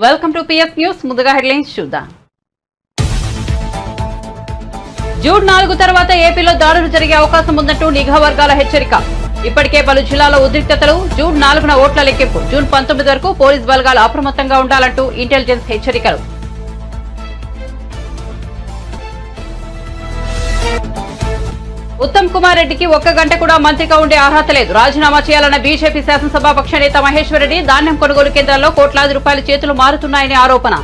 Welcome to PS news. ముందుగా headlines చూద్దాం. June 4 తర్వాత ఏపీలో దాడులు జరిగే అవకాశం ఉందంటూ నిఘా వర్గాల హెచ్చరిక. ఇప్పటికే పలు జిల్లాల్లో ఉద్రిక్తతలు. జూన్ 4న ఓట్ల లెక్కింపు. జూన్ 19 వరకు పోలీస్ బలగాలు అప్రమత్తంగా ఉండాలంటూ ఇంటెలిజెన్స్ హెచ్చరికలు. ఉత్తమ్ కుమార్ రెడ్డికి 1 గంట కూడా మంత్రిగా ఉండే అర్హత లేదు. రాజీనామా చేయాలన్న బీజేపీ శాసనసభాపక్ష నేత మహేశ్వర్ రెడ్డి. ధాన్యం కొనుగోలు కేంద్రాల్లో కోట్లాది రూపాయల చేతులు మారుతున్నాయని ఆరోపణ.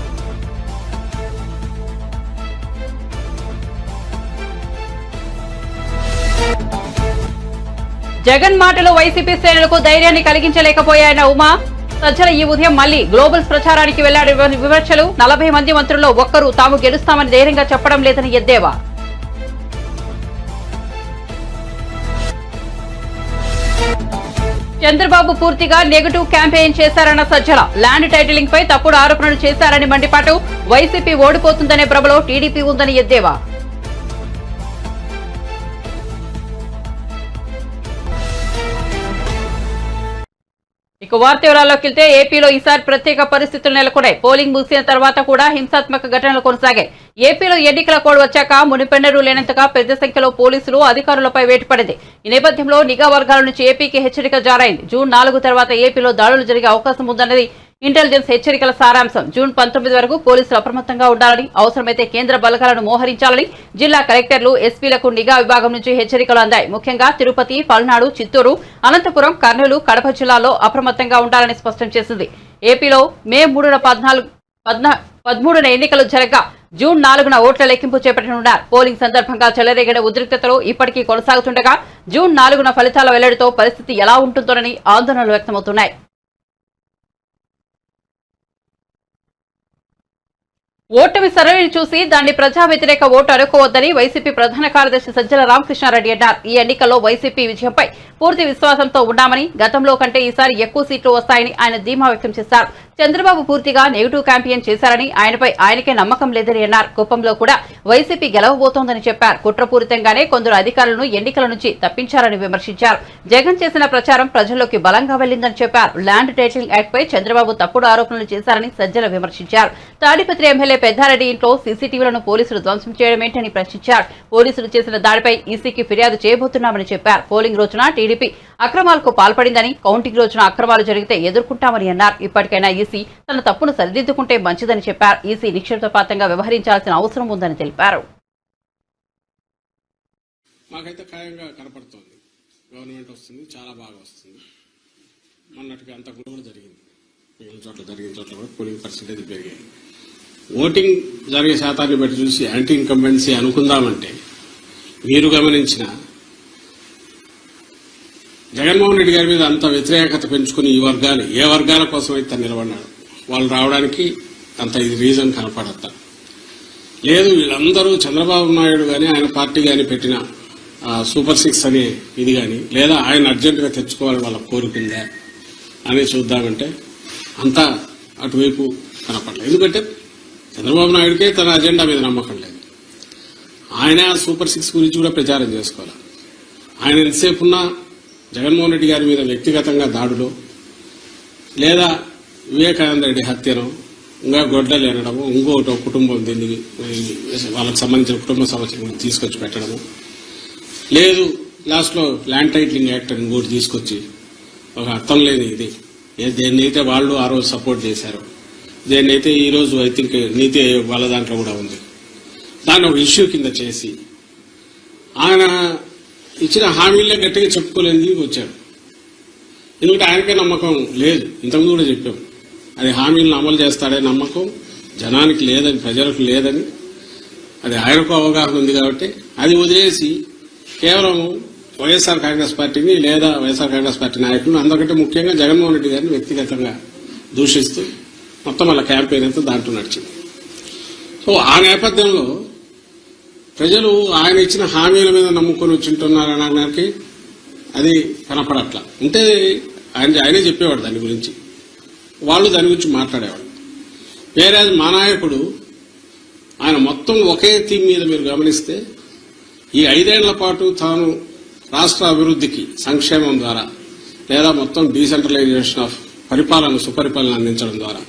జగన్ మాటలు వైసీపీ శ్రేణులకు ధైర్యాన్ని కలిగించలేకపోయాయన్న ఉమా. సజ్జల ఈ ఉదయం మళ్లీ గ్లోబల్స్ ప్రచారానికి వెళ్లాడు. విమర్శలు. 40 మంది మంత్రుల్లో ఒక్కరు తాము గెలుస్తామని ధైర్యంగా చెప్పడం లేదని ఎద్దేవా. చంద్రబాబు పూర్తిగా నెగటివ్ క్యాంపెయిన్ చేశారన్న సజ్జల. ల్యాండ్ టైటిలింగ్ పై తప్పుడు ఆరోపణలు చేశారని మండిపాటు. వైసీపీ ఓడిపోతుందనే భ్రమలో టీడీపీ ఉందని ఎద్దేవా. ఇక వార్త వివరాల్లోకి వెళ్తే ఏపీలో ఈసారి ప్రత్యేక పరిస్థితులు నెలకొన్నాయి. పోలింగ్ ముగిసిన తర్వాత కూడా హింసాత్మక ఘటనలు కొనసాగాయి. ఏపీలో ఎన్నికల కోడ్ వచ్చాక మునిపెన్నడూ లేనంతగా పెద్ద సంఖ్యలో పోలీసులు అధికారులపై వేటు పడింది. ఈ నేపథ్యంలో నిఘా వర్గాల నుంచి ఏపీకి హెచ్చరిక జారైంది. జూన్ 4 తర్వాత ఏపీలో దాడులు జరిగే అవకాశం ఉందన్నది ఇంటెలిజెన్స్ హెచ్చరికల సారాంశం. జూన్ 19 వరకు పోలీసులు అప్రమత్తంగా ఉండాలని, అవసరమైతే కేంద్ర బలగాలను మోహరించాలని జిల్లా కలెక్టర్లు, ఎస్పీలకు నిఘా విభాగం నుంచి హెచ్చరికలు అందాయి. ముఖ్యంగా తిరుపతి, పల్నాడు, చిత్తూరు, అనంతపురం, కర్నూలు, కడప జిల్లాల్లో అప్రమత్తంగా ఉండాలని స్పష్టం చేసింది. ఏపీలో మే 13న ఎన్నికలు జరగగా జూన్ 4న ఓట్ల లెక్కింపు చేపట్టనున్నారు. పోలింగ్ సందర్భంగా చెలరేగిన ఉద్రిక్తతలు ఇప్పటికీ కొనసాగుతుండగా జూన్ 4న ఫలితాల వెల్లడితో పరిస్థితి ఎలా ఉంటుందోనని ఆందోళనలు వ్యక్తమవుతున్నాయి. ఓటమి సరళిని చూసి దాన్ని ప్రజా వ్యతిరేక ఓటు అనుకోవద్దని వైసీపీ ప్రధాన కార్యదర్శి సజ్జల రామకృష్ణారెడ్డి అన్నారు. ఈ ఎన్నికల్లో వైసీపీ విజయంపై పూర్తి విశ్వాసంతో ఉన్నామని, గతంలో కంటే ఈసారి ఎక్కువ సీట్లు వస్తాయని ఆయన ధీమా వ్యక్తం చేశారు. చంద్రబాబు పూర్తిగా నెగిటివ్ క్యాంపెయిన్ చేశారని, ఆయనకే నమ్మకం లేదని అన్నారు. కుప్పంలో కూడా వైసీపీ గెలవబోతోందని చెప్పారు. కుట్రపూరితంగానే కొందరు అధికారులను ఎన్నికల నుంచి తప్పించారని విమర్శించారు. జగన్ చేసిన ప్రచారం ప్రజల్లోకి బలంగా వెళ్లిందని చెప్పారు. ల్యాండ్ టైటిలింగ్ యాక్ట్ పై చంద్రబాబు తప్పుడు ఆరోపణలు చేశారని సజ్జల విమర్శించారు. తాడిపత్రి ఎమ్మెల్యే పెద్దారెడ్డి ఇంట్లో సీసీటీవీలను పోలీసులు ధ్వంసం చేయడమేంటని ప్రశ్నించారు. పోలీసులు చేసిన దాడిపై ఈసీకి ఫిర్యాదు చేయబోతున్నామని చెప్పారు. పోలింగ్ రోజున టీడీపీ అక్రమాలకు పాల్పడిందని, కౌంటింగ్ రోజున అక్రమాలు జరిగితే ఎదుర్కొంటామని అన్నారు. ఇప్పటికైనా ఈసీ తన తప్పును సరిదిద్దుకుంటే మంచిదని చెప్పారు. ఈసీ నిక్షేపపాతంగా వ్యవహరించాల్సిన అవసరం ఉందని తెలిపారు. మాకైతే ఖాయంగా కనపడుతోంది. గవర్నమెంట్ వస్తుంది, చాలా బాగా వస్తుంది. మొన్నటికి అంత కూడా జరిగింది. మిగిలిన చోట్ల కూడా పోలింగ్ పర్సెంటేజ్ పెరిగాయి. ఓటింగ్ జరిగే శాతాన్ని బట్టి చూసి యాంటీ ఇన్కంబెన్సీ అనుకుందామంటే మీరు గమనించిన జగన్మోహన్ రెడ్డి గారి మీద అంత వ్యతిరేకత పెంచుకుని ఈ వర్గాలు ఏ వర్గాల కోసం అయితే నిలబడినాడు వాళ్ళు రావడానికి అంత ఇది రీజన్ కనపడతా లేదు. వీళ్ళందరూ చంద్రబాబు నాయుడు గాని ఆయన పార్టీ గాని పెట్టిన సూపర్ 6 అనే ఇది గాని, లేదా ఆయన అర్జెంటుగా తెచ్చుకోవాలి వాళ్ళ కోరుకుందా అని చూద్దామంటే అంతా అటువైపు కనపడలేదు. ఎందుకంటే చంద్రబాబు నాయుడికే తన అజెండా మీద నమ్మకం లేదు. ఆయన సూపర్ 6 గురించి కూడా ప్రచారం చేసుకోవాలి. ఆయన ఎంతసేపు ఉన్నా జగన్మోహన్ రెడ్డి గారి మీద వ్యక్తిగతంగా దాడులు, లేదా వివేకానంద రెడ్డి హత్యను, ఇంకా గొడ్డలు ఎనడము, ఇంకోటి కుటుంబం దీన్ని వాళ్ళకి సంబంధించిన కుటుంబ సమస్యలను తీసుకొచ్చి పెట్టడము, లేదు లాస్ట్లో ల్యాండ్ టైటిలింగ్ యాక్ట్ అని ఇంకోటి తీసుకొచ్చి ఒక అర్థం లేని ఇది దేన్నైతే వాళ్ళు ఆ రోజు సపోర్ట్ చేశారు, దేన్నైతే ఈ రోజు ఐ థింక్ నీతి వాళ్ళ దాంట్లో కూడా ఉంది, దాన్ని ఒక ఇష్యూ కింద చేసి ఆయన ఇచ్చిన హామీలే గట్టిగా చెప్పుకోలేని వచ్చాడు. ఎందుకంటే ఆయనకే నమ్మకం లేదు. ఇంతకుముందు కూడా చెప్పాం, అది హామీలను అమలు చేస్తాడే నమ్మకం జనానికి లేదని, ప్రజలకు లేదని. అది ఆయనకు అవగాహన ఉంది కాబట్టి అది వదిలేసి కేవలం వైఎస్ఆర్ కాంగ్రెస్ పార్టీని లేదా వైఎస్ఆర్ కాంగ్రెస్ పార్టీ నాయకులను, అందరికంటే ముఖ్యంగా జగన్మోహన్ రెడ్డి గారిని వ్యక్తిగతంగా దూషిస్తూ మొత్తం వాళ్ళ క్యాంపెయిన్ అంతా దాంట్లో నడిచింది. సో ఆ నేపథ్యంలో ప్రజలు ఆయన ఇచ్చిన హామీల మీద నమ్ముకొని వచ్చింటున్నారనడానికి అది కనపడట్లా. ఉంటే ఆయనే చెప్పేవాడు దాని గురించి, వాళ్ళు దాని గురించి మాట్లాడేవాడు. వేరే మా నాయకుడు ఆయన మొత్తం ఒకే థీమ్ మీద మీరు గమనిస్తే ఈ 5 ఏళ్ల పాటు తాను రాష్ట్ర అభివృద్ధికి సంక్షేమం ద్వారా లేదా మొత్తం డీసెంట్రలైజేషన్ ఆఫ్ పరిపాలన సుపరిపాలన అందించడం ద్వారా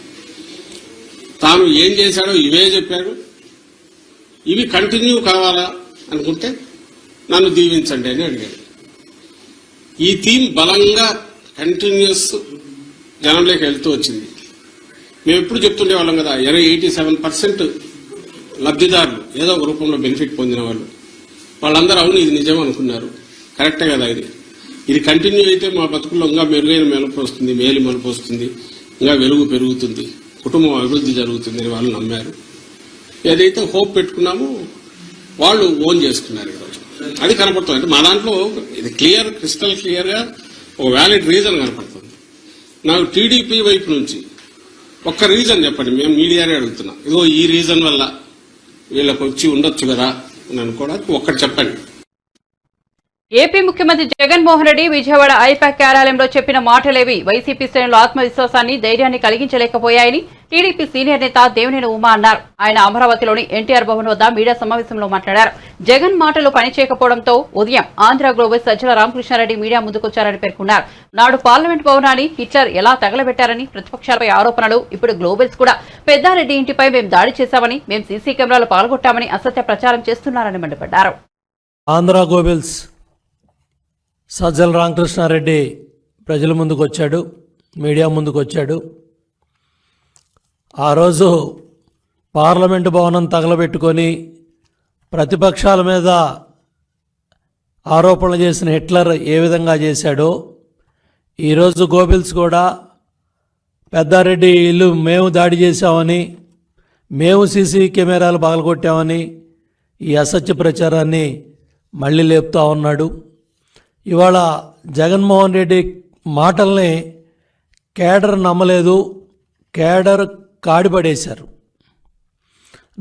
తాను ఏం చేశాడో ఇవే చెప్పాడు. ఇవి కంటిన్యూ కావాలా అనుకుంటే నన్ను దీవించండి అని అడిగాడు. ఈ థీమ్ బలంగా కంటిన్యూస్ జనంలోకి వెళ్తూ వచ్చింది. మేము ఎప్పుడు చెప్తుండే వాళ్ళం కదా, 87% లబ్ధిదారులు ఏదో ఒక రూపంలో బెనిఫిట్ పొందిన వాళ్ళందరూ అవును ఇది నిజం అనుకున్నారు. కరెక్టే కదా, ఇది కంటిన్యూ అయితే మా బతుకుల్లో ఇంకా మెరుగైన మలుపు వస్తుంది, మేలు మలుపు వస్తుంది, ఇంకా వెలుగు పెరుగుతుంది, కుటుంబం అభివృద్ధి జరుగుతుంది అని వాళ్ళు నమ్మారు. ఏదైతే హోప్ పెట్టుకున్నామో వాళ్ళు ఓన్ చేసుకున్నారు ఈరోజు. అది కనపడుతుంది. అంటే మా దాంట్లో ఇది క్రిస్టల్ క్లియర్ గా ఒక వ్యాలిడ్ రీజన్ కనపడుతుంది. నాకు టీడీపీ వైపు నుంచి ఒక్క రీజన్ చెప్పండి, మేము మీడియానే అడుగుతున్నాం, ఇదిగో ఈ రీజన్ వల్ల వీళ్ళకి వచ్చి ఉండొచ్చు కదా అని అనుకోవడానికి ఒక్కటి చెప్పండి. ఏపీ ముఖ్యమంత్రి జగన్మోహన్ రెడ్డి విజయవాడ ఐపాక్ కార్యాలయంలో చెప్పిన మాటలేవి వైసీపీ శ్రేణుల ఆత్మవిశ్వాసాన్ని, ధైర్యాన్ని కలిగించలేకపోయాయని టీడీపీ సీనియర్ నేత దేవినేని ఉమా అన్నారు. ఆయన అమరావతిలోని ఎన్టీఆర్ భవన్ వద్ద మీడియా సమావేశంలో మాట్లాడారు. జగన్ మాటలు పనిచేయకపోవడంతో ఉదయం ఆంధ్ర గ్లోబల్ సజ్జల రామకృష్ణారెడ్డి మీడియా ముందుకొచ్చారని పేర్కొన్నారు. నాడు పార్లమెంట్ భవనాన్ని హిట్లర్ ఎలా తగలబెట్టారని ప్రతిపక్షాలపై ఆరోపణలు. ఇప్పుడు గ్లోబల్స్ కూడా పెద్దారెడ్డి ఇంటిపై మేము దాడి చేశామని, మేము సీసీ కెమెరాలు పాల్గొట్టామని అసత్య ప్రచారం చేస్తున్నారని మండిపడ్డారు. ఆంధ్ర గ్లోబల్స్ సజ్జల రామకృష్ణారెడ్డి ప్రజల ముందుకు వచ్చాడు, మీడియా ముందుకు వచ్చాడు. ఆ రోజు పార్లమెంటు భవనం తగలబెట్టుకొని ప్రతిపక్షాల మీద ఆరోపణలు చేసిన హిట్లర్ ఏ విధంగా చేశాడో ఈరోజు గోబెల్స్ కూడా పెద్దారెడ్డి ఇల్లు మేము దాడి చేశామని, మేము సీసీ కెమెరాలు పగలగొట్టామని ఈ అసత్య ప్రచారాన్ని మళ్ళీ లేపుతా ఉన్నాడు. ఇవాళ జగన్మోహన్ రెడ్డి మాటల్ని కేడర్ నమ్మలేదు, కేడర్ కాడిపడేశారు.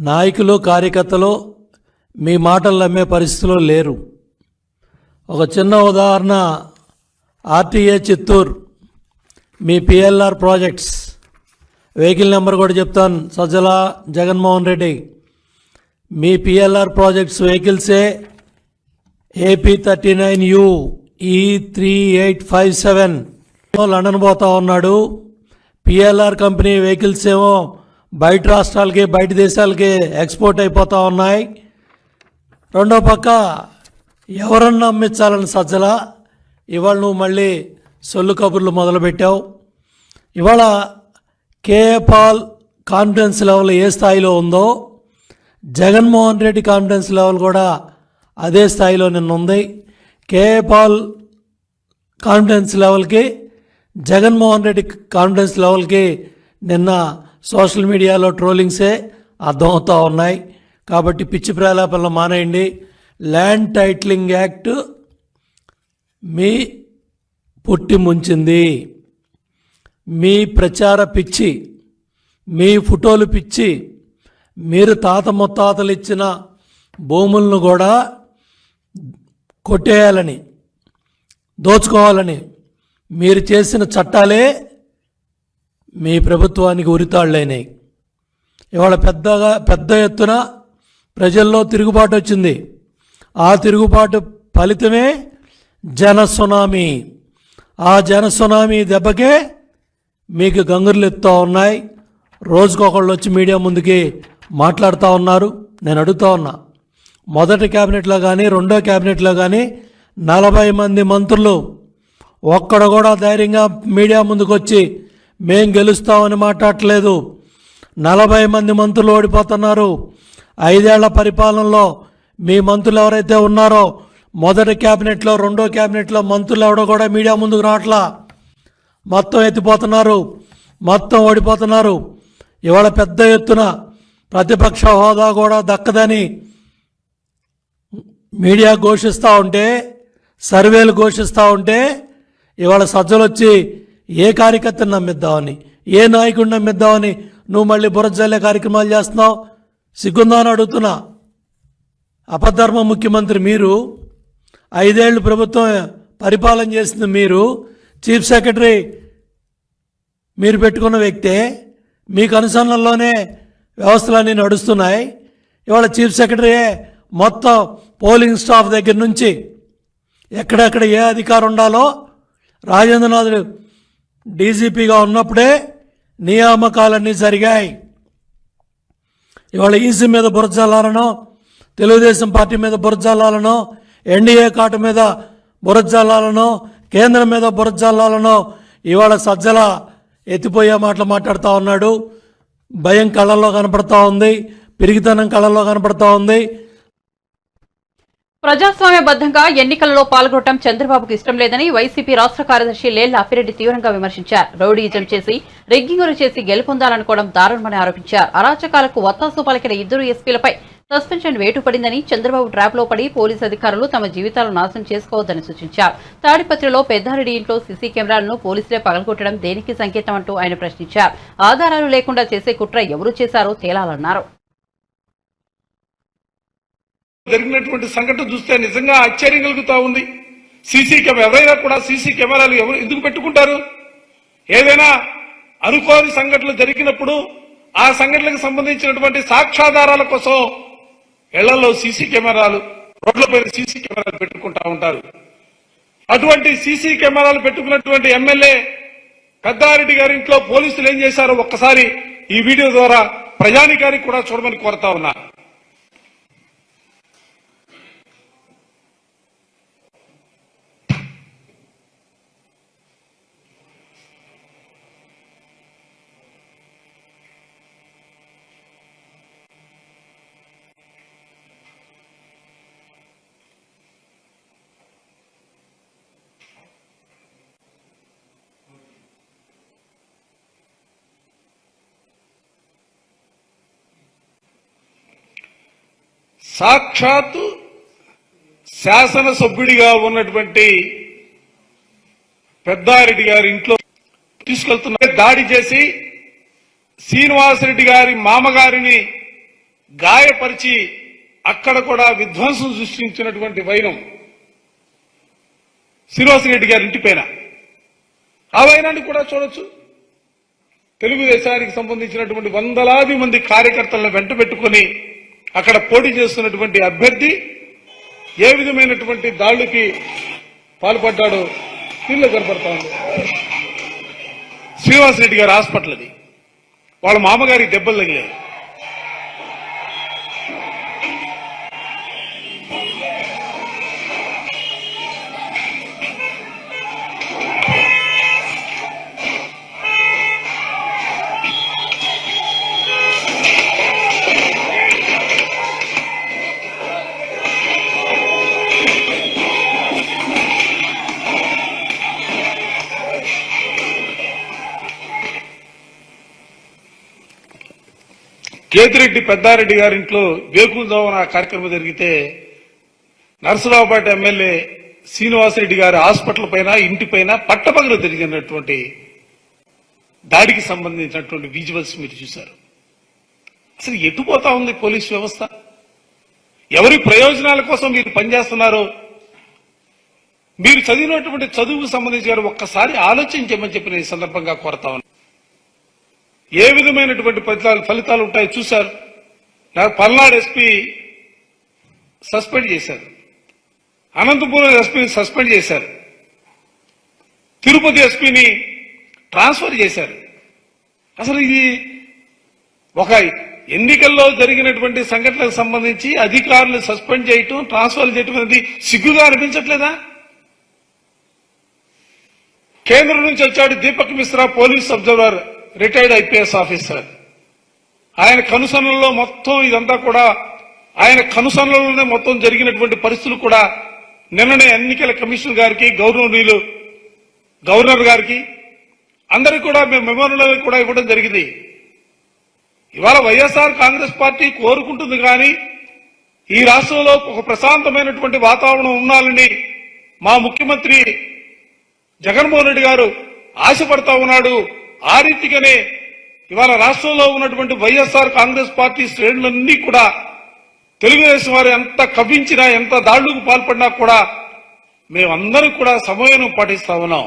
నాయకులు కార్యకర్తలు మీ మాటలు నమ్మే పరిస్థితిలో లేరు. ఒక చిన్న ఉదాహరణ, ఆర్టీఏ చిత్తూరు మీ పిఎల్ఆర్ ప్రాజెక్ట్స్ వెహికల్ నెంబర్ కూడా చెప్తాను. సజ్జల జగన్మోహన్ రెడ్డి మీ పిఎల్ఆర్ ప్రాజెక్ట్స్ వెహికల్సే AP39U E3857 లండన్ పోతా ఉన్నాడు. పిఎల్ఆర్ కంపెనీ వెహికల్స్ ఏమో బయట రాష్ట్రాలకి, బయట దేశాలకి ఎక్స్పోర్ట్ అయిపోతూ ఉన్నాయి. రెండో పక్క ఎవరన్నా అమ్మించాలని సజ్జల ఇవాళ నువ్వు మళ్ళీ సొల్లు కబుర్లు మొదలుపెట్టావు. ఇవాళ కేఏ పాల్ కాన్ఫిడెన్స్ లెవెల్ ఏ స్థాయిలో ఉందో జగన్మోహన్ రెడ్డి కాన్ఫిడెన్స్ లెవెల్ కూడా అదే స్థాయిలో నిన్న ఉంది. కేఏ పాల్ కాన్ఫిడెన్స్ లెవెల్కి, జగన్మోహన్ రెడ్డి కాన్ఫిడెన్స్ లెవెల్కి నిన్న సోషల్ మీడియాలో ట్రోలింగ్సే అర్థమవుతూ ఉన్నాయి. కాబట్టి పిచ్చి ప్రలాపనలు మానేయండి. ల్యాండ్ టైటిలింగ్ యాక్ట్ మీ పుట్టి ముంచింది. మీ ప్రచార పిచ్చి, మీ ఫోటోలు పిచ్చి, మీరు తాత ముత్తాతలు ఇచ్చిన భూములను కూడా కొట్టేయాలని, దోచుకోవాలని మీరు చేసిన చట్టాలే మీ ప్రభుత్వానికి ఉరితాళ్ళైనాయి. ఇవాళ పెద్ద ఎత్తున ప్రజల్లో తిరుగుబాటు వచ్చింది. ఆ తిరుగుబాటు ఫలితమే జనసునామీ. ఆ జనసునామీ దెబ్బకే మీకు గంగుర్లు ఎత్తుతూ ఉన్నాయి. రోజుకొకళ్ళు వచ్చి మీడియా ముందుకి మాట్లాడుతూ ఉన్నారు. నేను అడుగుతా ఉన్నా, మొదటి క్యాబినెట్లో కానీ రెండో క్యాబినెట్లో కానీ 40 మంది మంత్రులు ఒక్కడు కూడా ధైర్యంగా మీడియా ముందుకు వచ్చి మేం గెలుస్తామని మాట్లాడట్లేదు. 40 మంది మంత్రులు ఓడిపోతున్నారు. 5 ఏళ్ల పరిపాలనలో మీ మంత్రులు ఎవరైతే ఉన్నారో మొదటి క్యాబినెట్లో రెండో క్యాబినెట్లో మంత్రులు ఎవడో కూడా మీడియా ముందుకు రావట్లా. మొత్తం ఎత్తిపోతున్నారు, మొత్తం ఓడిపోతున్నారు. ఇవాళ పెద్ద ఎత్తున ప్రతిపక్ష హోదా కూడా దక్కదని మీడియా ఘోషిస్తూ ఉంటే, సర్వేలు ఘోషిస్తూ ఉంటే ఇవాళ సజ్జలు వచ్చి ఏ కార్యకర్తను నమ్మిద్దామని, ఏ నాయకుడిని నమ్మిద్దామని నువ్వు మళ్ళీ బురజల్లే కార్యక్రమాలు చేస్తున్నావు. సిగ్గుందా అని అడుగుతున్నా. అపధర్మ ముఖ్యమంత్రి మీరు, 5 ఏళ్ళు ప్రభుత్వం పరిపాలన చేసింది మీరు, చీఫ్ సెక్రటరీ మీరు పెట్టుకున్న వ్యక్తే, మీకు అనుసరణలోనే వ్యవస్థలన్నీ నడుస్తున్నాయి. ఇవాళ చీఫ్ సెక్రటరీయే మొత్తం పోలింగ్ స్టాఫ్ దగ్గర నుంచి ఎక్కడెక్కడ ఏ అధికారం ఉండాలో రాజేంద్రనాథ్ డీజీపీగా ఉన్నప్పుడే నియామకాలన్నీ జరిగాయి. ఇవాళ ఈసీ మీద బురజల్లాలనో, తెలుగుదేశం పార్టీ మీద బురజల్లాలనో, ఎన్డీఏ కాటు మీద బురజల్లాలనో, కేంద్రం మీద బురజల్లాలనో ఇవాళ సజ్జల ఎత్తిపోయే మాటలు మాట్లాడుతూ ఉన్నాడు. భయం కళ్ళల్లో కనపడతా ఉంది, పిరిగితనం కళ్ళల్లో కనపడతా ఉంది. ప్రజాస్వామ్యబద్ధంగా ఎన్నికలలో పాల్గొనడం చంద్రబాబుకు ఇష్టం లేదని వైసీపీ రాష్ట్ర కార్యదర్శి లేళ్ల అప్పిరెడ్డి తీవ్రంగా విమర్శించారు. రౌడీయిజం చేసి రిగ్గింగులు చేసి గెలుపొందాలనుకోవడం దారుణమని ఆరోపించారు. అరాచకాలకు వత్తాసు పలికిన ఇద్దరు ఎస్పీలపై సస్పెన్షన్ వేటు పడిందని, చంద్రబాబు ట్రాప్ లో పడి పోలీసు అధికారులు తమ జీవితాలను నాశనం చేసుకోవద్దని సూచించారు. తాడిపత్రిలో పెద్దారెడ్డి ఇంట్లో సీసీ కెమెరాలను పోలీసులే పగలగొట్టడం దేనికి సంకేతం అంటూ ఆయన ప్రశ్నించారు. ఆధారాలు లేకుండా చేసే కుట్ర ఎవరు చేశారో తేలాలన్నారు. జరిగినటువంటి సంఘటన చూస్తే నిజంగా ఆశ్చర్యం కలుగుతా ఉంది. ఎవరైనా కూడా సీసీ కెమెరాలు ఎవరు ఎందుకు పెట్టుకుంటారు? ఏదైనా అనుకోని సంఘటనలు జరిగినప్పుడు ఆ సంఘటనలకు సంబంధించినటువంటి సాక్ష్యాధారాల కోసం ఇళ్లలో సీసీ కెమెరాలు, రోడ్లపైన సీసీ కెమెరాలు పెట్టుకుంటా ఉంటారు. అటువంటి సీసీ కెమెరాలు పెట్టుకున్నటువంటి ఎమ్మెల్యే పెద్దారెడ్డి గారి ఇంట్లో పోలీసులు ఏం చేశారో ఒక్కసారి ఈ వీడియో ద్వారా ప్రజానికానికి కూడా చూడమని కోరుతా ఉన్నా. సాక్షాత్తు శాసనసభ్యుడిగా ఉన్నటువంటి పెద్దారెడ్డి గారి ఇంట్లో తీసుకెళ్తున్న దాడి చేసి శ్రీనివాసరెడ్డి గారి మామగారిని గాయపరిచి అక్కడ కూడా విధ్వంసం సృష్టించినటువంటి వైనం శ్రీనివాసరెడ్డి గారి ఇంటిపైన. ఆ వైనాన్ని కూడా చూడొచ్చు. తెలుగుదేశానికి సంబంధించినటువంటి వందలాది మంది కార్యకర్తలను వెంట పెట్టుకుని అక్కడ పోటీ చేస్తున్నటువంటి అభ్యర్థి ఏ విధమైనటువంటి దాడులకి పాల్పడ్డాడో దీనిలో కనపడతా ఉంది. శ్రీనివాసరెడ్డి గారి హాస్పిటల్ అది, వాళ్ళ మామగారికి దెబ్బలు తగిలాయి. కేతిరెడ్డి పెద్దారెడ్డి గారింట్లో వేకువజామున కార్యక్రమం జరిగితే నర్సరావుపేట ఎమ్మెల్యే శ్రీనివాసరెడ్డి గారి హాస్పిటల్ పైన, ఇంటిపైన పట్టపగలు జరిగినటువంటి దాడికి సంబంధించినటువంటి విజువల్స్ మీరు చూశారు. అసలు ఎటుపోతా ఉంది పోలీస్ వ్యవస్థ? ఎవరి ప్రయోజనాల కోసం మీరు పనిచేస్తున్నారో మీరు చదివినటువంటి చదువుకు సంబంధించి గారు ఒక్కసారి ఆలోచించమని చెప్పిన ఈ సందర్భంగా కోరుతా ఉన్నాను. ఏ విధమైనటువంటి ఫలితాలు ఉంటాయో చూశారు. పల్నాడు ఎస్పీ సస్పెండ్ చేశారు, అనంతపురం ఎస్పీని సస్పెండ్ చేశారు, తిరుపతి ఎస్పీని ట్రాన్స్ఫర్ చేశారు. అసలు ఇది ఒక ఎన్నికల్లో జరిగినటువంటి సంఘటనలకు సంబంధించి అధికారులు సస్పెండ్ చేయటం, ట్రాన్స్ఫర్ చేయటం అనేది సిగ్గుగా అనిపించట్లేదా? కేంద్రం నుంచి వచ్చాడు Deepak Mishra, police observer, retired IPS officer. ఆయన కనుసన్నల్లో మొత్తం ఇదంతా కూడా ఆయన కనుసన్నల్లోనే మొత్తం జరిగినటువంటి పరిస్థితులు కూడా నిన్ననే ఎన్నికల కమిషన్ గారికి, గవర్నర్ గారికి అందరికీ కూడా మేము మెమోరియల్ కూడా ఇవ్వడం జరిగింది. ఇవాళ వైఎస్ఆర్ కాంగ్రెస్ పార్టీ కోరుకుంటుంది కానీ ఈ రాష్ట్రంలో ఒక ప్రశాంతమైనటువంటి వాతావరణం ఉండాలని మా ముఖ్యమంత్రి జగన్మోహన్ రెడ్డి గారు ఆశపడతా ఉన్నాడు. ఆ రీతిగానే ఇవాళ రాష్ట్రంలో ఉన్నటువంటి వైఎస్ఆర్ కాంగ్రెస్ పార్టీ శ్రేణులన్నీ కూడా తెలుగుదేశం వారు ఎంత కవ్వించినా, ఎంత దాడులకు పాల్పడినా కూడా మేమందరం కూడా సమన్వయం పాటిస్తా ఉన్నాం.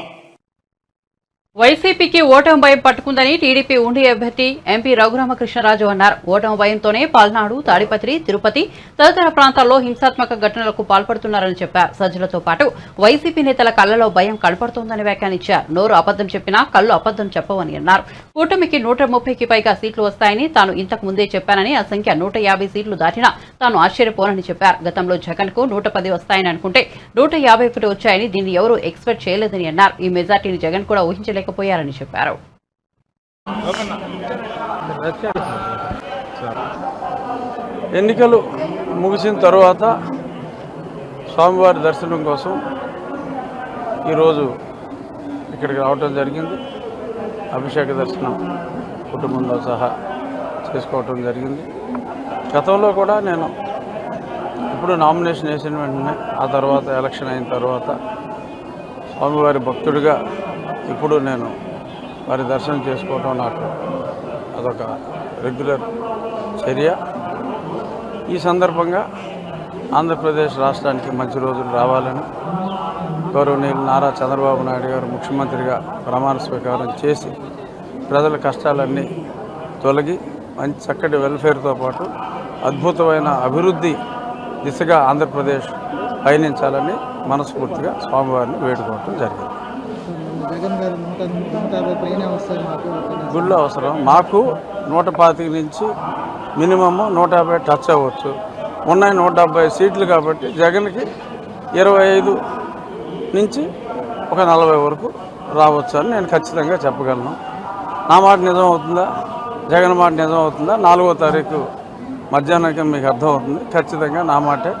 వైసీపీకి ఓటమి భయం పట్టుకుందని టీడీపీ ఉండి అభ్యర్థి ఎంపీ రఘురామకృష్ణరాజు అన్నారు. ఓటమి భయంతోనే పల్నాడు, తాడిపత్రి, తిరుపతి తదితర ప్రాంతాల్లో హింసాత్మక ఘటనలకు పాల్పడుతున్నారని చెప్పారు. సజ్జలతో పాటు వైసీపీ నేతల కళ్లలో భయం కనపడుతోందని వ్యాఖ్యానించారు. నోరు అబద్దం చెప్పినా కళ్ళు అబద్దం చెప్పవని అన్నారు. కూటమికి 130కి పైగా సీట్లు వస్తాయని తాను ఇంతకు ముందే చెప్పానని, ఆ సంఖ్య 150 సీట్లు దాటినా తాను ఆశ్చర్యపోనని చెప్పారు. గతంలో జగన్ కు 110 వస్తాయని అనుకుంటే 151 వచ్చాయని, దీన్ని ఎవరూ ఎక్స్పెక్ట్ చేయలేదని అన్నారు. ఈ మెజార్టీని జగన్ కూడా ఊహించలేకపోయారని చెప్పారు. ఎన్నికలు ముగిసిన తరువాత స్వామివారి దర్శనం కోసం ఈరోజు ఇక్కడికి రావటం జరిగింది. అభిషేక దర్శనం కుటుంబంతో సహా చేసుకోవటం జరిగింది. గతంలో కూడా నేను ఇప్పుడు నామినేషన్ వేసిన వెంటనే, ఆ తర్వాత ఎలక్షన్ అయిన తర్వాత స్వామివారి భక్తుడిగా ఇప్పుడు నేను వారి దర్శనం చేసుకోవటం నాకు అదొక రెగ్యులర్ చర్య. ఈ సందర్భంగా ఆంధ్రప్రదేశ్ రాష్ట్రానికి మంచి రోజులు రావాలని గౌరవనీయులు నారా చంద్రబాబు నాయుడు గారు ముఖ్యమంత్రిగా ప్రమాణ స్వీకారం చేసి ప్రజల కష్టాలన్నీ తొలగి మంచి చక్కటి వెల్ఫేర్తో పాటు అద్భుతమైన అభివృద్ధి దిశగా ఆంధ్రప్రదేశ్ పయనించాలని మనస్ఫూర్తిగా స్వామివారిని వేడుకోవటం జరిగింది. గుళ్ళు అవసరం మాకు 125 నుంచి మినిమమ్ 150 టచ్ అవ్వచ్చు. ఉన్నాయి 170 సీట్లు కాబట్టి జగన్కి 25 నుంచి ఒక 40 వరకు రావచ్చు అని నేను ఖచ్చితంగా చెప్పగలను. నా మాట నిజం అవుతుందా, జగన్ మాట నిజం అవుతుందా, 4వ తారీఖు మధ్యాహ్నానికి మీకు అర్థమవుతుంది. ఖచ్చితంగా నా మాటే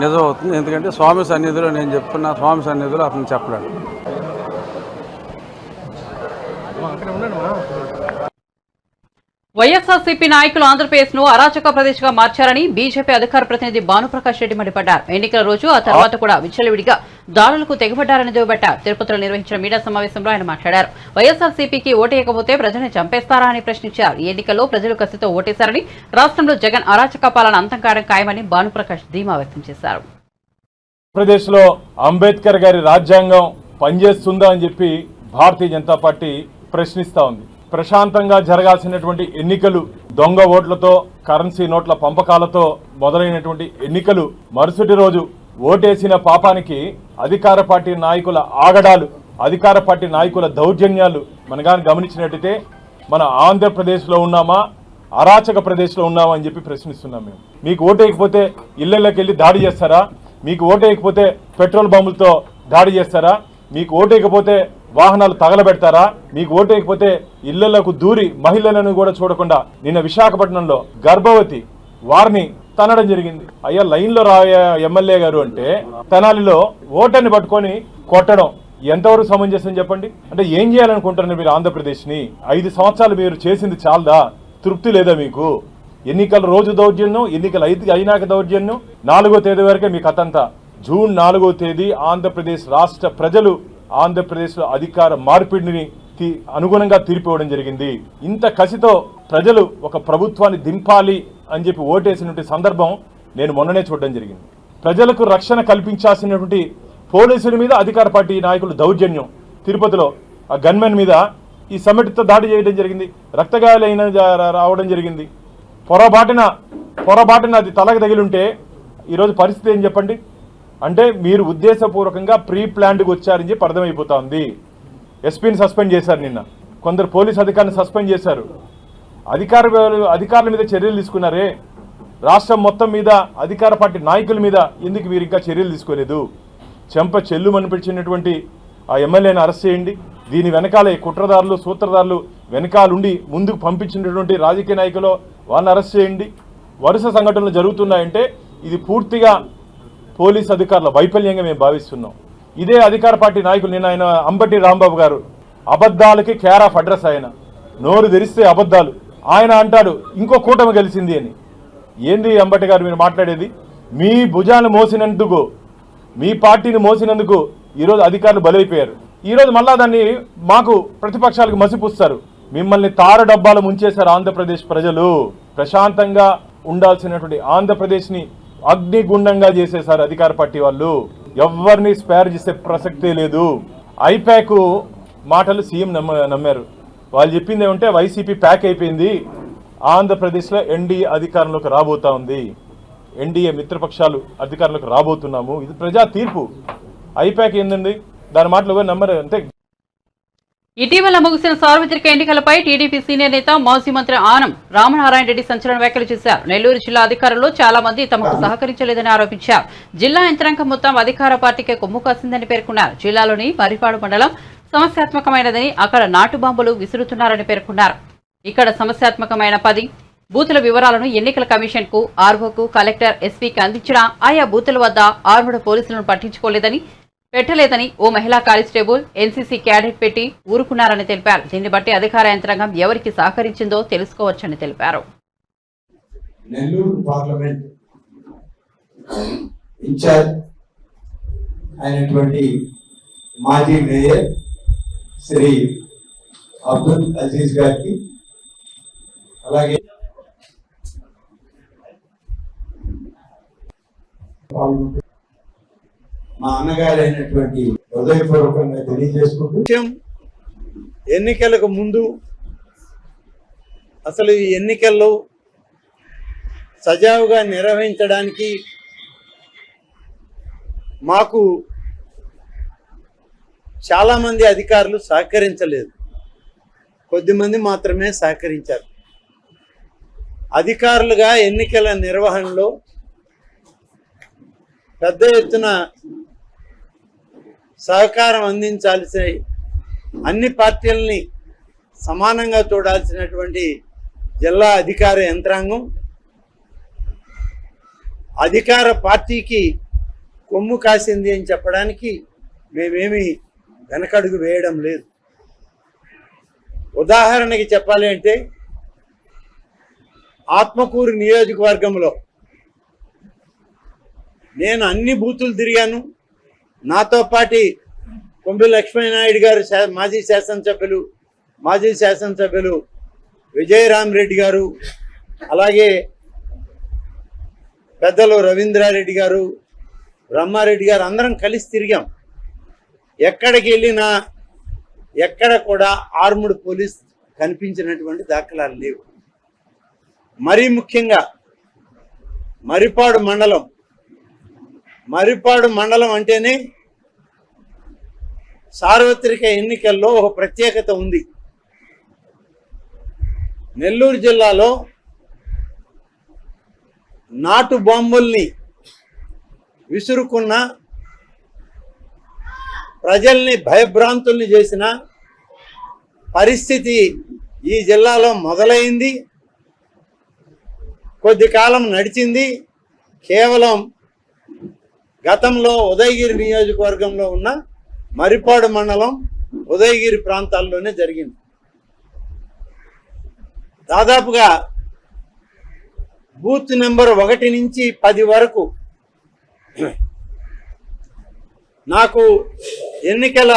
నిజం అవుతుంది. ఎందుకంటే స్వామి సన్నిధిలో నేను చెప్తున్నా, స్వామి సన్నిధిలో అతను చెప్పలేడు. వైఎస్ఆర్సీపీ నాయకులు ఆంధ్రప్రదేశ్ ను అరాచక ప్రదేశ్ గా మార్చారని బీజేపీ అధికార ప్రతినిధి భానుప్రకాష్ రెడ్డి మండిపడ్డారు. ఎన్నికల రోజు ఆ తర్వాత కూడా విచ్చలవిడిగా దాడులకు తెగబడ్డారని దుయ్యబట్టారు. తిరుపతిలో నిర్వహించిన మీడియా సమావేశంలో ఆయన మాట్లాడారు. వైఎస్ఆర్సీపీకి ఓటేయకపోతే ప్రజల్ని చంపేస్తారా అని ప్రశ్నించారు. ఈ ఎన్నికల్లో ప్రజలు కసితో ఓటేశారని, రాష్ట్రంలో జగన్ అరాచక పాలన అంతం కావడం ఖాయమని భానుప్రకాష్ ధీమా వ్యక్తం చేశారు. ఆంధ్రప్రదేశ్ లో అంబేద్కర్ గారి రాజ్యాంగం పనిచేస్తుందా అని చెప్పి భారతీయ జనతా పార్టీ ప్రశ్నిస్తా ఉంది. ప్రశాంతంగా జరగాల్సినటువంటి ఎన్నికలు దొంగ ఓట్లతో, కరెన్సీ నోట్ల పంపకాలతో మొదలైనటువంటి ఎన్నికలు మరుసటి రోజు ఓటేసిన పాపానికి అధికార పార్టీ నాయకుల ఆగడాలు, అధికార పార్టీ నాయకుల దౌర్జన్యాలు మనగాని గమనించినట్టయితే మన ఆంధ్రప్రదేశ్లో ఉన్నామా, అరాచక ప్రదేశ్లో ఉన్నామా అని చెప్పి ప్రశ్నిస్తున్నాం. మేము మీకు ఓటేయకపోతే ఇళ్లలోకి వెళ్ళి దాడి చేస్తారా? మీకు ఓటేయకపోతే పెట్రోల్ బాంబులతో దాడి చేస్తారా? మీకు ఓటేయకపోతే వాహనాలు తగలబెడతారా? మీకు ఓటేయకపోతే ఇళ్లలకు దూరి మహిళలను కూడా చూడకుండా నిన్న విశాఖపట్నంలో గర్భవతి వారిని తనడం జరిగింది. అయ్యా లైన్లో రాయ ఎమ్మెల్యే గారు అంటే తెనాలిలో ఓటర్ని పట్టుకొని కొట్టడం ఎంతవరకు సమంజసం చెప్పండి? అంటే ఏం చేయాలనుకుంటున్నారు మీరు ఆంధ్రప్రదేశ్ని? 5 సంవత్సరాలు మీరు చేసింది చాలదా? తృప్తి లేదా మీకు? ఎన్నికల రోజు దౌర్జన్యం, ఎన్నికలు అయినాక దౌర్జన్యం. 4వ తేదీ వరకే మీ కథంతా. జూన్ 4వ తేదీ ఆంధ్రప్రదేశ్ రాష్ట్ర ప్రజలు ఆంధ్రప్రదేశ్లో అధికార మార్పిడిని అనుగుణంగా తీర్పివ్వడం జరిగింది. ఇంత కసితో ప్రజలు ఒక ప్రభుత్వాన్ని దింపాలి అని చెప్పి ఓటేసినటువంటి సందర్భం నేను మొన్ననే చూడడం జరిగింది. ప్రజలకు రక్షణ కల్పించాల్సినటువంటి పోలీసుల మీద అధికార పార్టీ నాయకులు దౌర్జన్యం. తిరుపతిలో ఆ గన్మెన్ మీద ఈ సమిటితో దాడి చేయడం జరిగింది. రక్తగాయాలైన రావడం జరిగింది. పొరబాటున అది తలకు తగిలింటే ఈరోజు పరిస్థితి ఏం చెప్పండి? అంటే మీరు ఉద్దేశపూర్వకంగా ప్రీ ప్లాన్డ్గా వచ్చారని చెప్పి అర్థమైపోతా ఉంది. ఎస్పీని సస్పెండ్ చేశారు, నిన్న కొందరు పోలీస్ అధికారులను సస్పెండ్ చేశారు. అధికారుల మీద చర్యలు తీసుకున్నారే, రాష్ట్రం మొత్తం మీద అధికార పార్టీ నాయకుల మీద ఎందుకు మీరు ఇంకా చర్యలు తీసుకోలేదు? చెంప చెల్లుమనిపించినటువంటి ఆ ఎమ్మెల్యేని అరెస్ట్ చేయండి. దీని వెనకాల కుట్రదారులు, సూత్రధారులు వెనకాలుండి ముందుకు పంపించినటువంటి రాజకీయ నాయకులు వాళ్ళని అరెస్ట్ చేయండి. వరుస సంఘటనలు జరుగుతున్నాయంటే ఇది పూర్తిగా పోలీస్ అధికారుల వైఫల్యంగా మేము భావిస్తున్నాం. ఇదే అధికార పార్టీ నాయకులు నిన్న ఆయన అంబటి రాంబాబు గారు అబద్ధాలకి కేర్ ఆఫ్ అడ్రస్. ఆయన నోరు తెరిస్తే అబద్ధాలు. ఆయన అంటాడు ఇంకో కూటమి గెలిచింది అని. ఏంది అంబటి గారు మీరు మాట్లాడేది? మీ భుజాన్ని మోసినందుకు, మీ పార్టీని మోసినందుకు ఈరోజు అధికారులు బలైపోయారు. ఈరోజు మళ్ళా దాన్ని మాకు ప్రతిపక్షాలకు మసిపూస్తారు. మిమ్మల్ని తార డబ్బాలు ముంచేశారు ఆంధ్రప్రదేశ్ ప్రజలు. ప్రశాంతంగా ఉండాల్సినటువంటి ఆంధ్రప్రదేశ్ని అగ్నిగుండంగా చేసేశారు అధికార పార్టీ వాళ్ళు. ఎవరిని స్పేర్ చేసే ప్రసక్తే లేదు. ఐపాక్ మాటలు సీఎం నమ్మారు. వాళ్ళు చెప్పింది ఏమంటే వైసీపీ ప్యాక్ అయిపోయింది, ఆంధ్రప్రదేశ్లో ఎన్డీఏ అధికారంలోకి రాబోతా ఉంది, ఎన్డీఏ మిత్రపక్షాలు అధికారంలోకి రాబోతున్నాము, ఇది ప్రజా తీర్పు. ఐప్యాక్ ఏందండి, దాని మాటలు ఎవరు నమ్మరు. అంటే ఇటీవల ముగిసిన సార్వత్రిక ఎన్నికలపై టీడీపీ సీనియర్ నేత మాజీ మంత్రి ఆనం రామనారాయణ రెడ్డి సంచలన వ్యాఖ్యలు చేశారు. నెల్లూరు జిల్లా అధికారుల్లో చాలా మంది తమకు సహకరించలేదని ఆరోపించారు. జిల్లా యంత్రాంగం మొత్తం అధికార పార్టీకే కొమ్ము కాసిందని పేర్కొన్నారు. జిల్లాలోని మర్రిపాడు మండలం సమస్యాత్మకమైనదని, అక్కడ నాటు బాంబులు విసురుతున్నారని పేర్కొన్నారు. ఇక్కడ సమస్యాత్మకమైన 10 బూతుల వివరాలను ఎన్నికల కమిషన్ కు, ఆర్ఓకు, కలెక్టర్, ఎస్పీకి అందించినా ఆయా బూతుల వద్ద ఆర్మూడ పోలీసులను పెట్టలేదని ఓ మహిళా కానిస్టేబుల్ ఎన్సీసీ క్యాడెట్ పెట్టి ఊరుకున్నారని తెలిపారు. దీన్ని బట్టి అధికార యంత్రాంగం ఎవరికి సహకరించిందో తెలుసుకోవచ్చని తెలిపారు. నెల్లూరు పార్లమెంట్ ఇన్ఛార్జ్ అయినటువంటి మాజీ మేయర్ శ్రీ అబ్దుల్ అజీజ్ గారికి, అలాగే మా అన్నగారైనటువంటి హృదయపూర్వకంగా తెలియజేసుకుంటూ, ఎన్నికలకు ముందు అసలు ఈ ఎన్నికల్లో సజావుగా నిర్వహించడానికి మాకు చాలామంది అధికారులు సహకరించలేదు, కొద్దిమంది మాత్రమే సహకరించారు. అధికారులుగా ఎన్నికల నిర్వహణలో పెద్ద ఎత్తున సహకారం అందించాల్సిన, అన్ని పార్టీలని సమానంగా చూడాల్సినటువంటి జిల్లా అధికార యంత్రాంగం అధికార పార్టీకి కొమ్ము కాసింది అని చెప్పడానికి మేమేమి వెనకడుగు వేయడం లేదు. ఉదాహరణకి చెప్పాలి అంటే, ఆత్మకూరు నియోజకవర్గంలో నేను అన్ని బూతులు తిరిగాను. నాతో పాటి కొంబి లక్ష్మీనాయుడు గారు మాజీ శాసనసభ్యులు విజయరామరెడ్డి గారు, అలాగే పెద్దలు రవీంద్రారెడ్డి గారు, బ్రహ్మారెడ్డి గారు అందరం కలిసి తిరిగాం. ఎక్కడికి వెళ్ళినా ఎక్కడ కూడా ఆర్ముడ్ పోలీస్ కనిపించినటువంటి దాఖలాలు లేవు. మరీ ముఖ్యంగా మర్రిపాడు మండలం అంటేనే సార్వత్రిక ఎన్నికల్లో ఒక ప్రత్యేకత ఉంది. నెల్లూరు జిల్లాలో నాటు బాంబుల్ని విసురుకున్న, ప్రజల్ని భయభ్రాంతుల్ని చేసిన పరిస్థితి ఈ జిల్లాలో మొదలైంది. కొద్ది కాలం నడిచింది. కేవలం గతంలో ఉదయగిరి నియోజకవర్గంలో ఉన్న మర్రిపాడు మండలం, ఉదయగిరి ప్రాంతాల్లోనే జరిగింది. దాదాపుగా బూత్ నెంబర్ 1 నుంచి 10 వరకు నాకు ఎన్నికల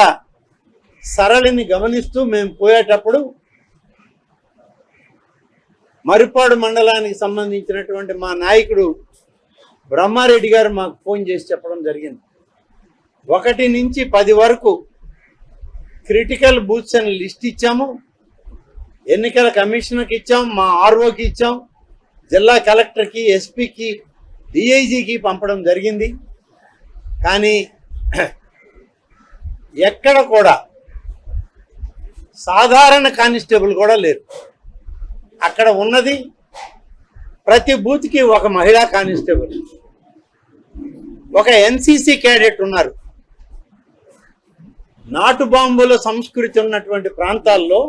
సరళిని గమనిస్తూ మేము పోయేటప్పుడు మర్రిపాడు మండలానికి సంబంధించినటువంటి మా నాయకుడు బ్రహ్మారెడ్డి గారు మాకు ఫోన్ చేసి చెప్పడం జరిగింది. 1 నుంచి 10 వరకు క్రిటికల్ బూత్స్ అని లిస్ట్ ఇచ్చాము. ఎన్నికల కమిషనర్కి ఇచ్చాం, మా ఆర్ఓకి ఇచ్చాం, జిల్లా కలెక్టర్కి, ఎస్పీకి, డిఐజీకి పంపడం జరిగింది. కానీ ఎక్కడ కూడా సాధారణ కానిస్టేబుల్ కూడా లేరు. అక్కడ ఉన్నది ప్రతి బూత్కి ఒక మహిళా కానిస్టేబుల్, ఒక ఎన్సీసీ క్యాడెట్ ఉన్నారు. నాటు బాంబుల సంస్కృతి ఉన్నటువంటి ప్రాంతాల్లో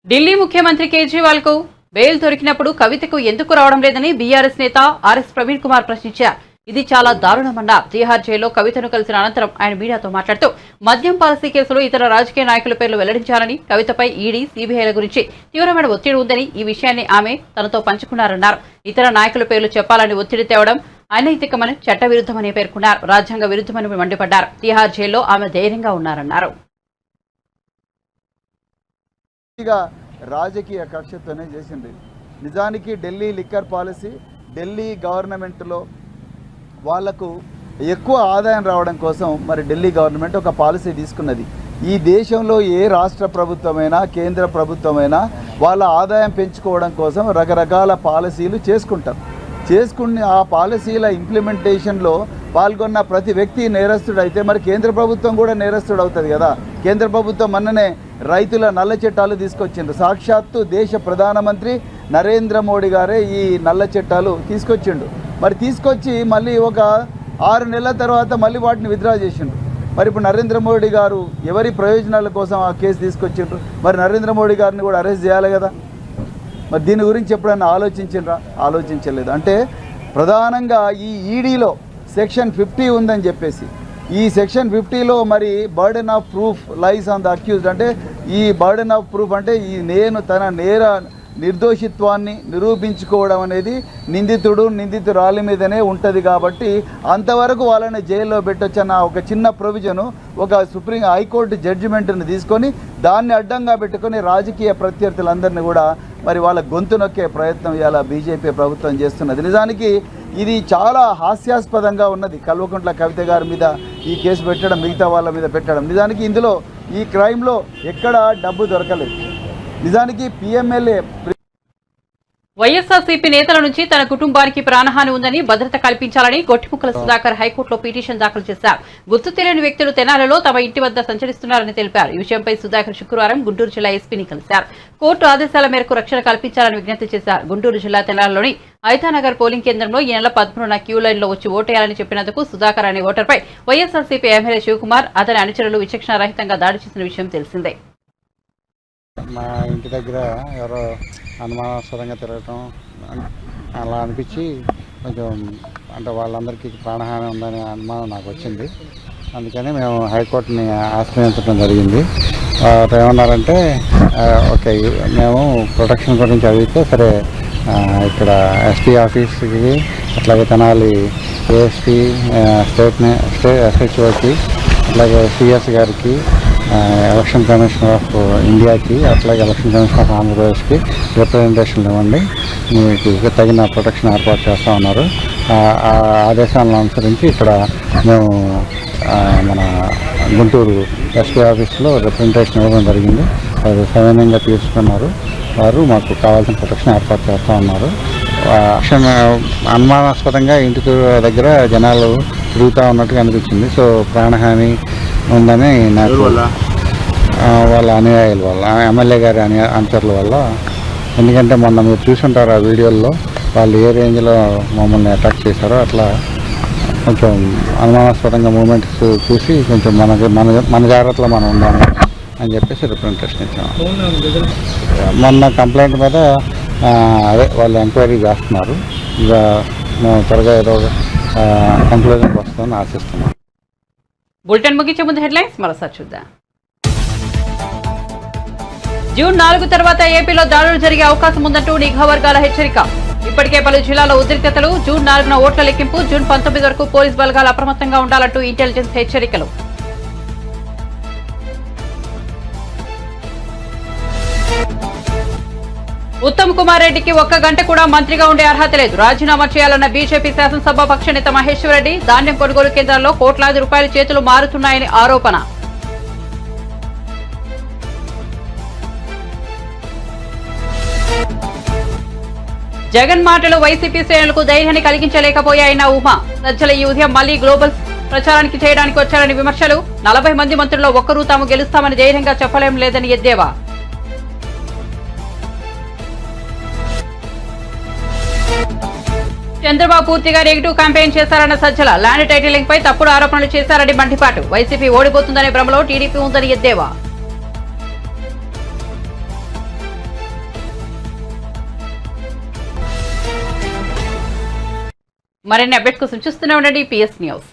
ఢిల్లీ ముఖ్యమంత్రి కేజ్రీవాల్ కు బెయిల్ దొరికినప్పుడు కవితకు ఎందుకు రావడం లేదని బీఆర్ఎస్ నేత ఆర్ఎస్ ప్రవీణ్ కుమార్ ప్రశ్నించారు. ఇది చాలా దారుణమన్నారు. తీహార్ జైల్లో కవితను కలిసిన అనంతరం ఆయన మీడియాతో మాట్లాడుతూ మద్యం పాలసీ కేసులో ఇతర రాజకీయ నాయకుల పేర్లు వెల్లడించాలని, కవితపై ఈడీ, సీబీఐల గురించి తీవ్రమైన ఒత్తిడి ఉందని, ఈ విషయాన్ని ఆమె తనతో పంచుకున్నారన్నారు. ఇతర నాయకుల పేర్లు చెప్పాలని ఒత్తిడి తేవడం అనైతికమని, చట్టవిరుద్ధమని పేర్కొన్నారు. రాజ్యాంగ విరుద్ధమని మండిపడ్డారు. తీహార్ జైల్లో ఆమె ధైర్యంగా ఉన్నారన్నారు. రాజకీయ కక్షతోనే చేసింది. నిజానికి ఢిల్లీ లిక్కర్ పాలసీ, ఢిల్లీ గవర్నమెంట్లో వాళ్లకు ఎక్కువ ఆదాయం రావడం కోసం మరి ఢిల్లీ గవర్నమెంట్ ఒక పాలసీ తీసుకున్నది. ఈ దేశంలో ఏ రాష్ట్ర ప్రభుత్వమైనా కేంద్ర ప్రభుత్వమైనా వాళ్ళ ఆదాయం పెంచుకోవడం కోసం రకరకాల పాలసీలు చేసుకుని ఆ పాలసీల ఇంప్లిమెంటేషన్లో పాల్గొన్న ప్రతి వ్యక్తి నేరస్తుడు అయితే మరి కేంద్ర ప్రభుత్వం కూడా నేరస్తుడు అవుతుంది కదా. కేంద్ర ప్రభుత్వం మొన్ననే రైతుల నల్ల చట్టాలు తీసుకొచ్చిండ్రు. సాక్షాత్తు దేశ ప్రధానమంత్రి నరేంద్ర మోడీ గారే ఈ నల్ల చట్టాలు తీసుకొచ్చిండు. మరి తీసుకొచ్చి మళ్ళీ ఒక 6 నెలల తర్వాత మళ్ళీ వాటిని విత్డ్రా చేసిండ్రు. మరి ఇప్పుడు నరేంద్ర మోడీ గారు ఎవరి ప్రయోజనాల కోసం ఆ కేసు తీసుకొచ్చిండ్రు? మరి నరేంద్ర మోడీ గారిని కూడా అరెస్ట్ చేయాలి కదా. మరి దీని గురించి ఎప్పుడైనా ఆలోచించిండ్రా? ఆలోచించలేదు. అంటే ప్రధానంగా ఈ ఈడీలో సెక్షన్ 50 ఉందని చెప్పేసి ఈ సెక్షన్ 50లో మరి burden of proof lies on the accused. అంటే ఈ బర్డెన్ ఆఫ్ ప్రూఫ్ అంటే ఈ తన నిర్దోషిత్వాన్ని నిరూపించుకోవడం అనేది నిందితురాలి మీదనే ఉంటుంది. కాబట్టి అంతవరకు వాళ్ళని జైల్లో పెట్టొచ్చన్న ఒక చిన్న ప్రొవిజను ఒక హైకోర్టు జడ్జిమెంట్ని తీసుకొని దాన్ని అడ్డంగా పెట్టుకొని రాజకీయ ప్రత్యర్థులందరినీ కూడా మరి వాళ్ళ గొంతు నొక్కే ప్రయత్నం ఇవాళ బీజేపీ ప్రభుత్వం చేస్తున్నది. నిజానికి ఇది చాలా హాస్యాస్పదంగా ఉన్నది. కల్వకుంట్ల కవిత గారి మీద ఈ కేసు పెట్టడం, మిగతా వాళ్ళ మీద పెట్టడం. నిజానికి ఇందులో ఈ క్రైమ్లో ఎక్కడ డబ్బు దొరకలేదు. నిజానికి పిఎంఎల్ఏ వైఎస్ఆర్సీపీ నేతల నుంచి తన కుటుంబానికి ప్రాణహాని ఉందని భద్రత కల్పించాలని గొట్టిముక్కల సుధాకర్ హైకోర్టులో పిటిషన్ దాఖలు చేశారు. గుర్తు తెలియని వ్యక్తులు తెనాలిలో తమ ఇంటి వద్ద సంచరిస్తున్నారని తెలిపారు. ఈ విషయంపై సుధాకర్ శుక్రవారం గుంటూరు జిల్లా ఎస్పీని కలిశారు. కోర్టు ఆదేశాల మేరకు రక్షణ కల్పించాలని విజ్ఞప్తి చేశారు. గుంటూరు జిల్లా తెనాలిలోని ఐతానగర్ పోలింగ్ కేంద్రంలో ఈ నెల 13న క్యూ లైన్లో వచ్చి ఓటేయాలని చెప్పినందుకు సుధాకర్ అనే ఓటర్పై వైఎస్ఆర్సీపీ ఎమ్మెల్యే శివకుమార్ అతని అనుచరులు విచక్షణారహితంగా దాడి చేసిన విషయం తెలిసిందే. మా ఇంటి దగ్గర ఎవరో అనుమానాస్పదంగా తిరగటం అలా అనిపించి కొంచెం అంటే వాళ్ళందరికీ ప్రాణహాని ఉందనే అనుమానం నాకు వచ్చింది. అందుకని మేము హైకోర్టుని ఆశ్రయించడం జరిగింది. వారు ఏమన్నారంటే ఓకే మేము ప్రొటెక్షన్ గురించి అడిగితే సరే ఇక్కడ ఎస్పీ ఆఫీస్కి అట్లాగే తెనాలి ఏఎస్పీ స్టేట్ ఎస్హెచ్ఓకి అట్లాగే సిఎస్ గారికి ఎలక్షన్ కమిషన్ ఆఫ్ ఇండియాకి అట్లాగే ఎలక్షన్ కమిషన్ ఆఫ్ ఆంధ్రప్రదేశ్కి రిప్రజెంటేషన్లు ఇవ్వండి, మీకు తగిన ప్రొటెక్షన్ ఏర్పాటు చేస్తూ ఉన్నారు. ఆ ఆదేశాలను అనుసరించి ఇక్కడ మేము మన గుంటూరు ఎస్పీ ఆఫీస్లో రిప్రజెంటేషన్ ఇవ్వడం జరిగింది. అది సవినయంగా తీసుకున్నారు. వారు మాకు కావాల్సిన ప్రొటెక్షన్ ఏర్పాటు చేస్తూ ఉన్నారు. అనుమానాస్పదంగా ఇంటి దగ్గర జనాలు తిరుగుతూ ఉన్నట్టుగా అనిపించింది. సో ప్రాణహాని ఉందని నాకు వాళ్ళ అనుయాయుల వల్ల, ఎమ్మెల్యే గారి అనుచరుల వల్ల. ఎందుకంటే మొన్న మీరు చూసుంటారు ఆ వీడియోల్లో వాళ్ళు ఏ రేంజ్లో మమ్మల్ని అటాక్ చేశారో అట్లా కొంచెం అనుమానాస్పదంగా మూమెంట్స్ చూసి కొంచెం మన జాగ్రత్తలో మనం ఉండాలి అని చెప్పేసి రిప్రజెంటేషన్ ఇచ్చాము. మొన్న కంప్లైంట్ మీద అదే వాళ్ళు ఎంక్వైరీ చేస్తున్నారు. ఇక మేము త్వరగా ఏదో కంక్లూజన్కి వస్తుందని ఆశిస్తున్నాం. బులెటిన్ ముగించే ముందు హెడ్లైన్స్ మరోసారి చూద్దాం. జూన్ 4 తర్వాత ఏపీలో దాడులు జరిగే అవకాశం ఉందంటూ నిఘా వర్గాల హెచ్చరిక. ఇప్పటికే పలు జిల్లాలో ఉద్రిక్తతలు. జూన్ 4న ఓట్ల లెక్కింపు. జూన్ 19 వరకు పోలీస్ బలగాలు అప్రమత్తంగా ఉండాలంటూ ఇంటెలిజెన్స్ హెచ్చరికలు. ఉత్తమ్ కుమార్ రెడ్డికి 1 గంట కూడా మంత్రిగా ఉండే అర్హత లేదు. రాజీనామా చేయాలన్న బీజేపీ శాసనసభ పక్ష నేత మహేశ్వర్ రెడ్డి. ధాన్యం కొనుగోలు కేంద్రాల్లో కోట్లాది రూపాయల చేతులు మారుతున్నాయని ఆరోపణ. జగన్ మాటలు వైసీపీ శ్రేణులకు ధైర్యాన్ని కలిగించలేకపోయాయన్న ఉమా. సజ్జల ఈ ఉదయం మళ్లీ గ్లోబల్ ప్రచారానికి చేయడానికి వచ్చారని విమర్శలు. 40 మంది మంత్రుల్లో ఒక్కరూ తాము గెలుస్తామని ధైర్యంగా చెప్పలేం లేదని ఎద్దేవా. చంద్రబాబు పూర్తిగా నెగిటివ్ క్యాంపెయిన్ చేశారన్న సజ్జల. ల్యాండ్ టైటిలింగ్ పై తప్పుడు ఆరోపణలు చేశారని మండిపాటు. వైసీపీ ఓడిపోతుందనే భ్రమలో టీడీపీ ఉందని ఎద్దేవా. మరిన్ని అప్డేట్స్ కోసం చూస్తూనే ఉండండి PS న్యూస్.